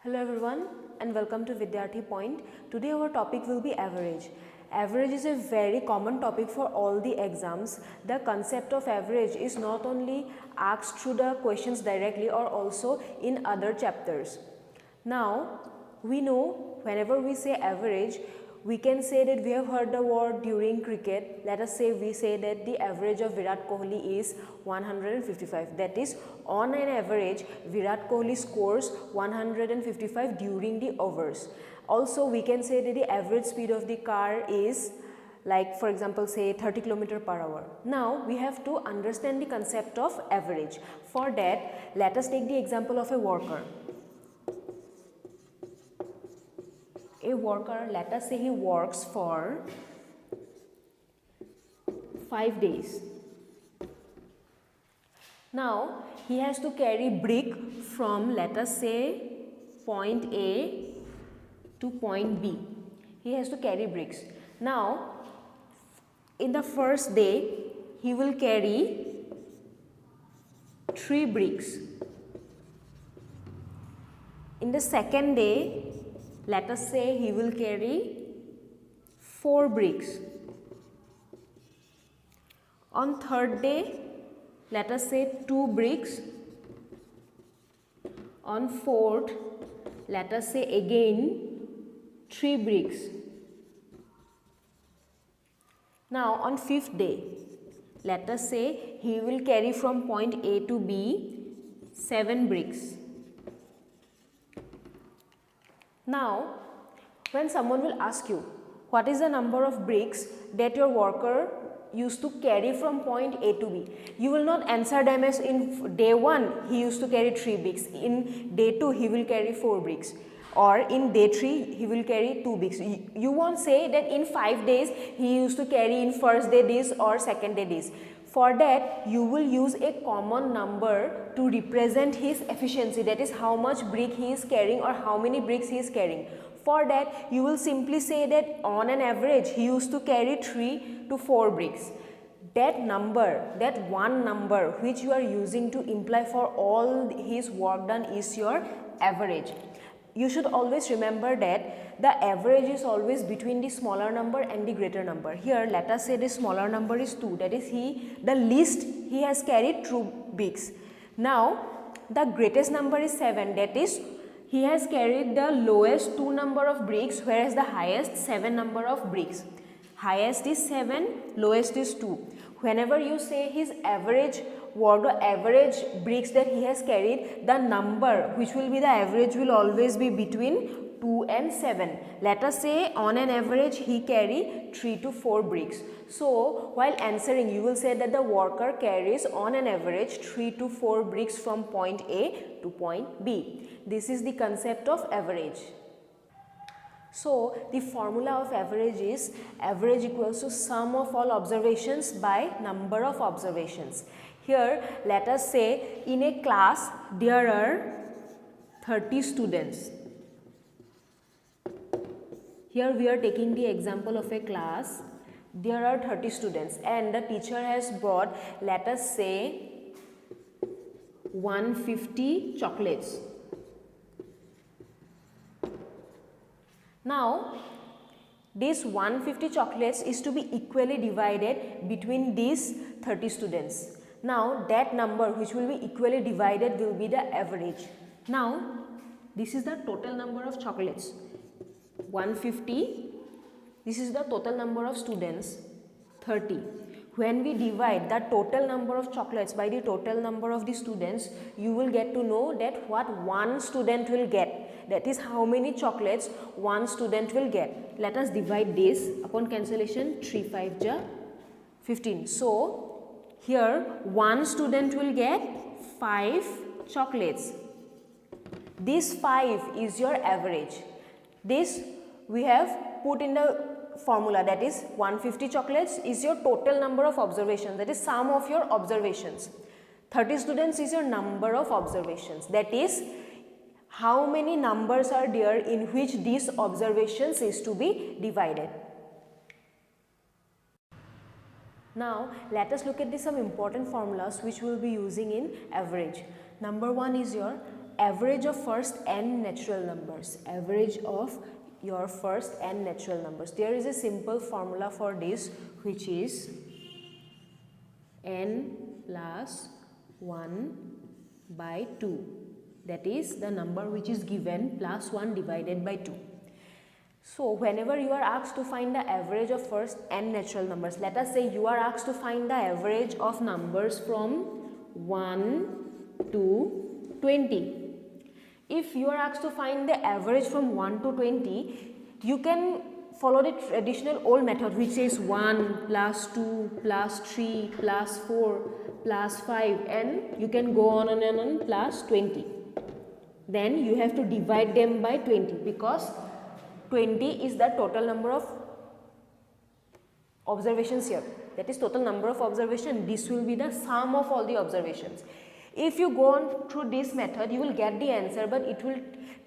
Hello everyone and welcome to Vidyarthi Point. Today our topic will be average. Average is a very common topic for all the exams. The concept of average is not only asked through the questions directly or also in other chapters. Now we know whenever we say average, we can say that we have heard the word during cricket. Let us say we say that the average of Virat Kohli is 155. That is, on an average, Virat Kohli scores 155 during the overs. Also, we can say that the average speed of the car is, like for example, say 30 km per hour. Now, we have to understand the concept of average. For that, let us take the example of a worker. A worker, let us say he works for 5 days. Now, he has to carry brick from, let us say, point A to point B. He has to carry bricks. Now, in the first day, he will carry 3 bricks. In the second day, let us say he will carry 4 bricks. On third day, let us say 2 bricks. On fourth, let us say again 3 bricks. Now on fifth day, let us say he will carry from point A to B 7 bricks. Now, when someone will ask you, what is the number of bricks that your worker used to carry from point A to B? You will not answer them as in day 1 he used to carry 3 bricks, in day 2 he will carry 4 bricks, or in day 3 he will carry 2 bricks. You won't say that in 5 days he used to carry in first day this or second day this. For that, you will use a common number to represent his efficiency, that is how much brick he is carrying or how many bricks he is carrying. For that, you will simply say that on an average, he used to carry 3 to 4 bricks. That number, that one number which you are using to imply for all his work done is your average. You should always remember that the average is always between the smaller number and the greater number. Here, let us say the smaller number is 2, that is the least he has carried 2 bricks. Now, the greatest number is 7, that is he has carried the lowest 2 number of bricks, whereas the highest 7 number of bricks. Highest is 7, lowest is 2. Whenever you say his average work or average bricks that he has carried, the number which will be the average will always be between 2 and 7. Let us say on an average he carry 3 to 4 bricks. So, while answering you will say that the worker carries on an average 3 to 4 bricks from point A to point B. This is the concept of average. So, the formula of average is average equals to sum of all observations by number of observations. Here, let us say in a class there are 30 students. Here we are taking the example of a class. There are 30 students and the teacher has brought, let us say, 150 chocolates. Now, this 150 chocolates is to be equally divided between these 30 students. Now, that number which will be equally divided will be the average. Now, this is the total number of chocolates, 150. This is the total number of students, 30. When we divide the total number of chocolates by the total number of the students, you will get to know that what one student will get. That is how many chocolates one student will get. Let us divide this upon cancellation, 3 5 ja 15. So, here one student will get 5 chocolates. This 5 is your average. This we have put in the formula, that is 150 chocolates is your total number of observations, that is sum of your observations. 30 students is your number of observations, that is how many numbers are there in which these observations is to be divided. Now, let us look at some important formulas which we will be using in average. Number one is your average of first n natural numbers. Average of your first n natural numbers. There is a simple formula for this, which is n plus 1 by 2. That is the number which is given plus 1 divided by 2. So whenever you are asked to find the average of first n natural numbers, let us say you are asked to find the average of numbers from 1 to 20. If you are asked to find the average from 1 to 20, you can follow the traditional old method, which is 1 plus 2 plus 3 plus 4 plus 5, and you can go on and on plus 20. Then you have to divide them by 20, because 20 is the total number of observations here. That is total number of observations. This will be the sum of all the observations. If you go on through this method, you will get the answer, but it will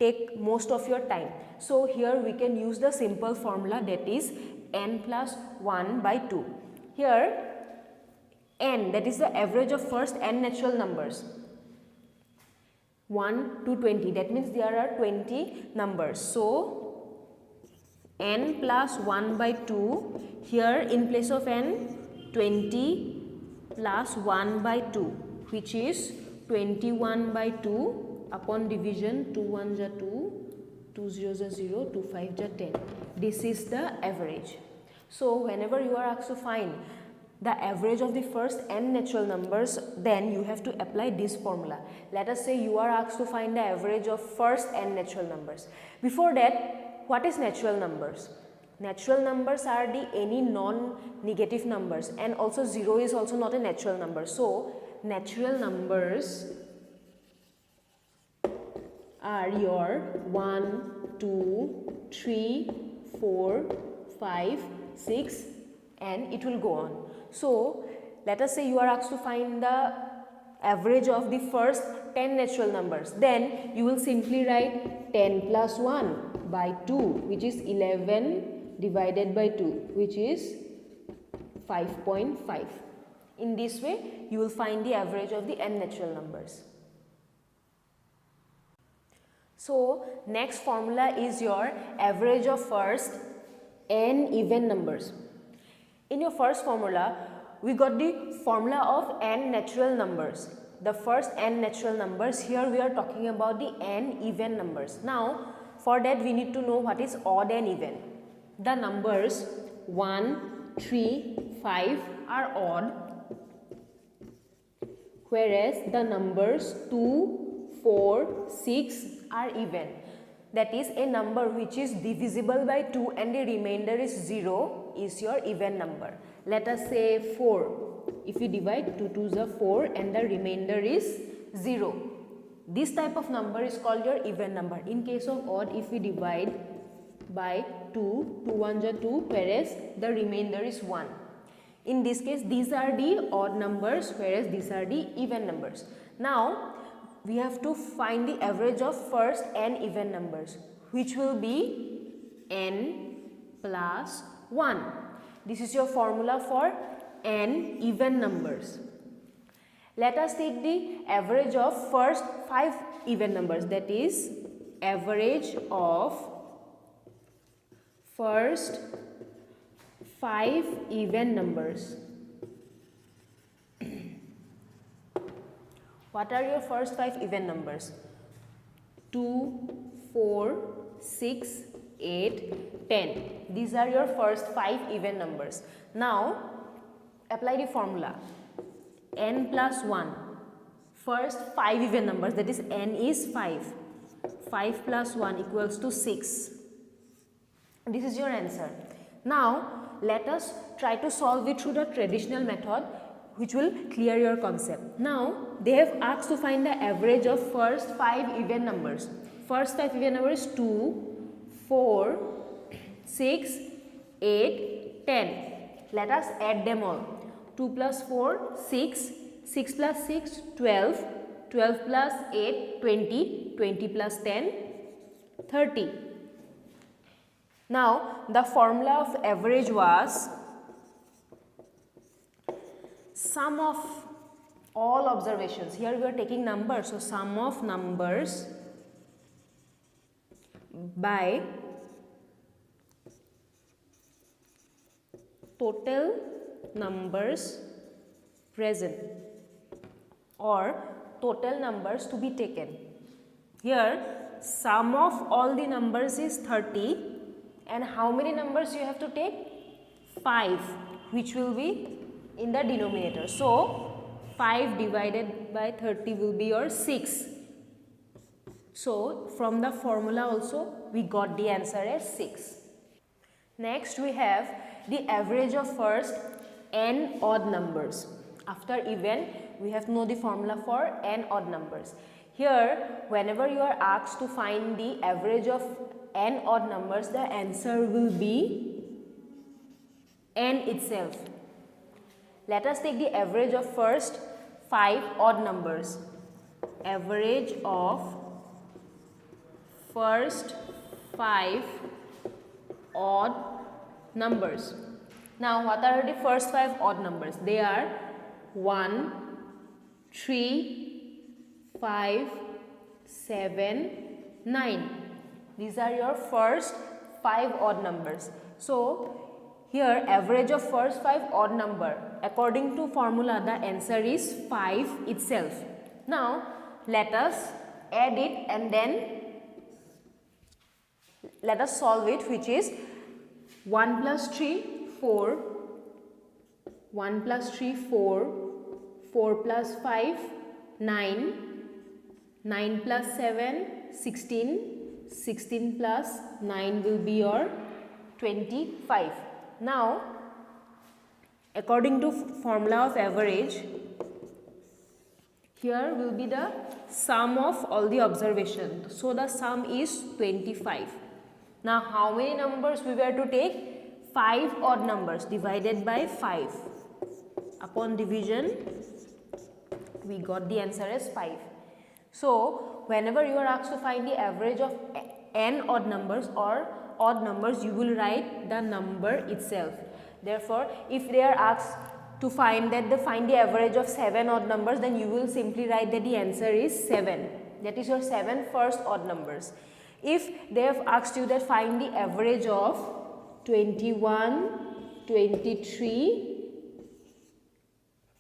take most of your time. So here we can use the simple formula, that is n plus 1 by 2. Here n, that is the average of first n natural numbers, 1 to 20, that means there are 20 numbers. So n plus 1 by 2, here in place of n, 20 plus 1 by 2, which is 21 by 2 upon division, 2 1s are 2, 2 0s are 0, 2 5s are 10. This is the average. So whenever you are asked to find the average of the first n natural numbers, then you have to apply this formula. Let us say you are asked to find the average of first n natural numbers. Before that, what is natural numbers? Natural numbers are the any non-negative numbers, and also 0 is also not a natural number. So natural numbers are your 1, 2, 3, 4, 5, 6, and it will go on. So let us say you are asked to find the average of the first 10 natural numbers. Then you will simply write 10 plus 1 by 2, which is 11 divided by 2, which is 5.5. In this way, you will find the average of the n natural numbers. So next formula is your average of first n even numbers. In your first formula, we got the formula of n natural numbers. The first n natural numbers, here we are talking about the n even numbers. Now, for that we need to know what is odd and even. The numbers 1, 3, 5 are odd, whereas the numbers 2, 4, 6 are even. That is, a number which is divisible by 2 and the remainder is 0 is your even number. Let us say 4. If we divide 2 2s are 4 and the remainder is 0. This type of number is called your even number. In case of odd, if we divide by 2, 2 1s are 2, whereas the remainder is 1. In this case, these are the odd numbers, whereas these are the even numbers. Now, we have to find the average of first n even numbers, which will be n plus 1. This is your formula for n even numbers. Let us take the average of first 5 even numbers, that is average of first 5 even numbers. What are your first 5 even numbers? 2, 4, 6, 8, 10. These are your first 5 even numbers. Now, apply the formula. N plus 1. First 5 even numbers, that is n is 5. 5 plus 1 equals to 6. This is your answer. Now, let us try to solve it through the traditional method, which will clear your concept. Now, they have asked to find the average of first 5 even numbers. First 5 even numbers 2, 4, 6, 8, 10. Let us add them all. 2 plus 4, 6, 6 plus 6, 12, 12 plus 8, 20, 20 plus 10, 30. Now, the formula of average was sum of all observations. Here we are taking numbers, so sum of numbers by total numbers present or total numbers to be taken. Here sum of all the numbers is 30 and how many numbers you have to take? 5, which will be in the denominator. So 5 divided by 30 will be your 6. So from the formula also we got the answer as 6. Next we have the average of first n odd numbers. After even we have to know the formula for n odd numbers. Here whenever you are asked to find the average of n odd numbers, the answer will be n itself. Let us take the average of first 5 odd numbers. Average of first 5 odd numbers. Now what are the first 5 odd numbers? They are 1, 3, 5, 7, 9. These are your first 5 odd numbers. So here average of first 5 odd number, according to formula the answer is 5 itself. Now let us add it and then let us solve it, which is 1 plus 3 4, 1 plus 3 4, 4 plus 5 9, 9 plus 7 16, 16 plus 9 will be your 25. Now according to formula of average, here will be the sum of all the observations. So the sum is 25. Now how many numbers we were to take? 5 odd numbers divided by 5. Upon division we got the answer as 5. So whenever you are asked to find the average of n odd numbers or odd numbers, you will write the number itself. Therefore if they are asked to find the average of 7 odd numbers, then you will simply write that the answer is 7. That is your 7 first odd numbers. If they have asked you that find the average of 21, 23,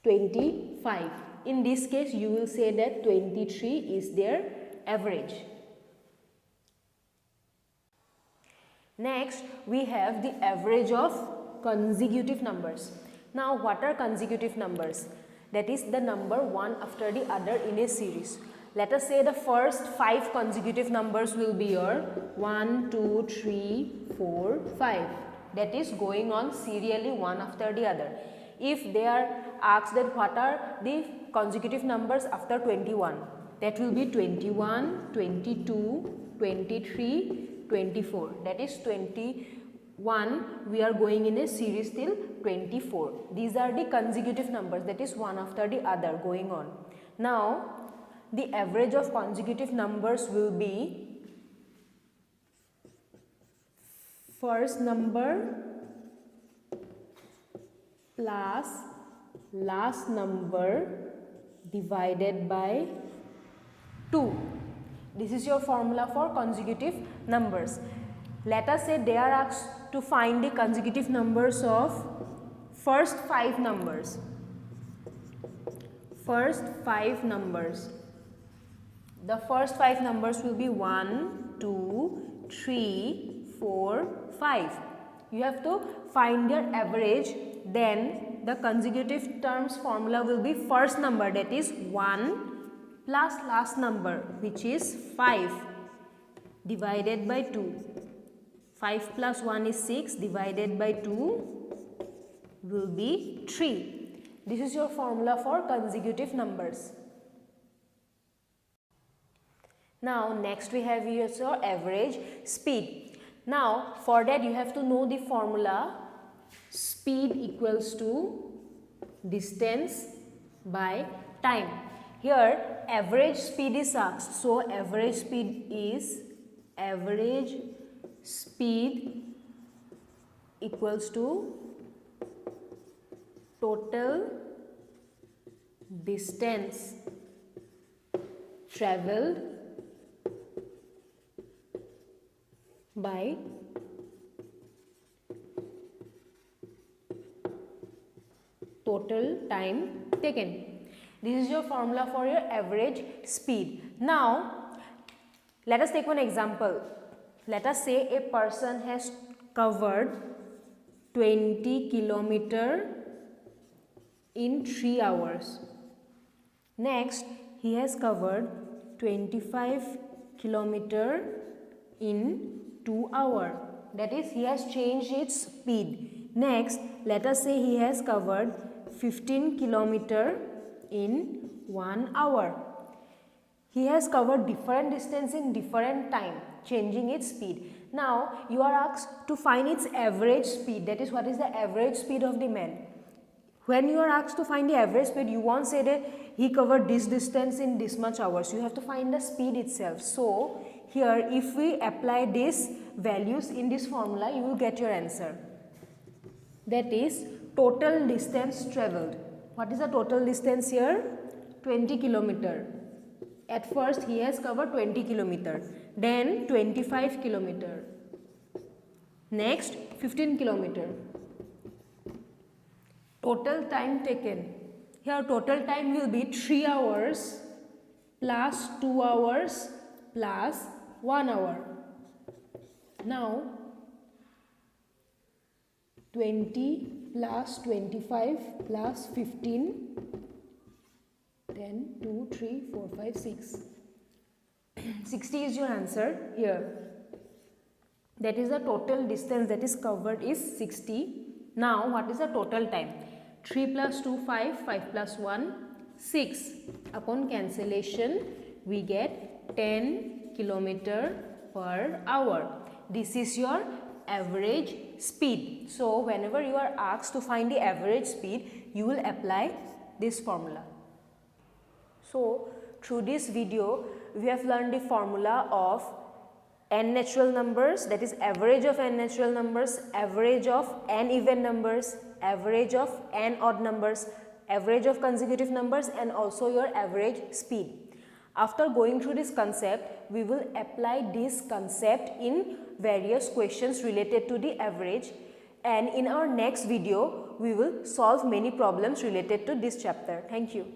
25. In this case you will say that 23 is their average. Next we have the average of consecutive numbers. Now what are consecutive numbers? That is the number one after the other in a series. Let us say the first 5 consecutive numbers will be your 1, 2, 3, 4, 5. That is going on serially one after the other. If they are asked that what are the consecutive numbers after 21, that will be 21, 22, 23, 24. That is 21 we are going in a series till 24. These are the consecutive numbers, that is one after the other going on. Now the average of consecutive numbers will be first number plus last number divided by 2. This is your formula for consecutive numbers. Let us say they are asked to find the consecutive numbers of first 5 numbers. First 5 numbers. The first 5 numbers will be 1, 2, 3, 4, 5. You have to find their average, then the consecutive terms formula will be first number, that is 1 plus last number, which is 5 divided by 2. 5 plus 1 is 6 divided by 2 will be 3. This is your formula for consecutive numbers. Now next we have here your average speed. Now for that you have to know the formula speed equals to distance by time. Here average speed is asked, so average speed is average speed equals to total distance traveled by total time taken. This is your formula for your average speed. Now, let us take one example. Let us say a person has covered 20 kilometer in 3 hours. Next, he has covered 25 kilometer in 2 hours. That is, he has changed its speed. Next, let us say he has covered 15 kilometer in 1 hour. He has covered different distance in different time, changing its speed. Now, you are asked to find its average speed. That is, what is the average speed of the man. When you are asked to find the average speed, you won't say that he covered this distance in this much hours. You have to find the speed itself. So, here if we apply these values in this formula, you will get your answer. That is total distance traveled. What is the total distance here? 20 kilometer. At first he has covered 20 kilometer, then 25 kilometer, next 15 kilometer. Total time taken. Here total time will be 3 hours plus 2 hours plus 1 hour. Now 20 plus 25 plus 15, 10, 2, 3, 4, 5, 6. 60 is your answer here. That is the total distance that is covered is 60. Now what is the total time? 3 plus 2, 5, 5 plus 1, 6. Upon cancellation, we get 10 kilometer per hour. This is your average speed. So whenever you are asked to find the average speed, you will apply this formula. So through this video, we have learned the formula of n natural numbers, that is average of n natural numbers, average of n even numbers, average of n odd numbers, average of consecutive numbers, and also your average speed. After going through this concept, we will apply this concept in various questions related to the average, and in our next video, we will solve many problems related to this chapter. Thank you.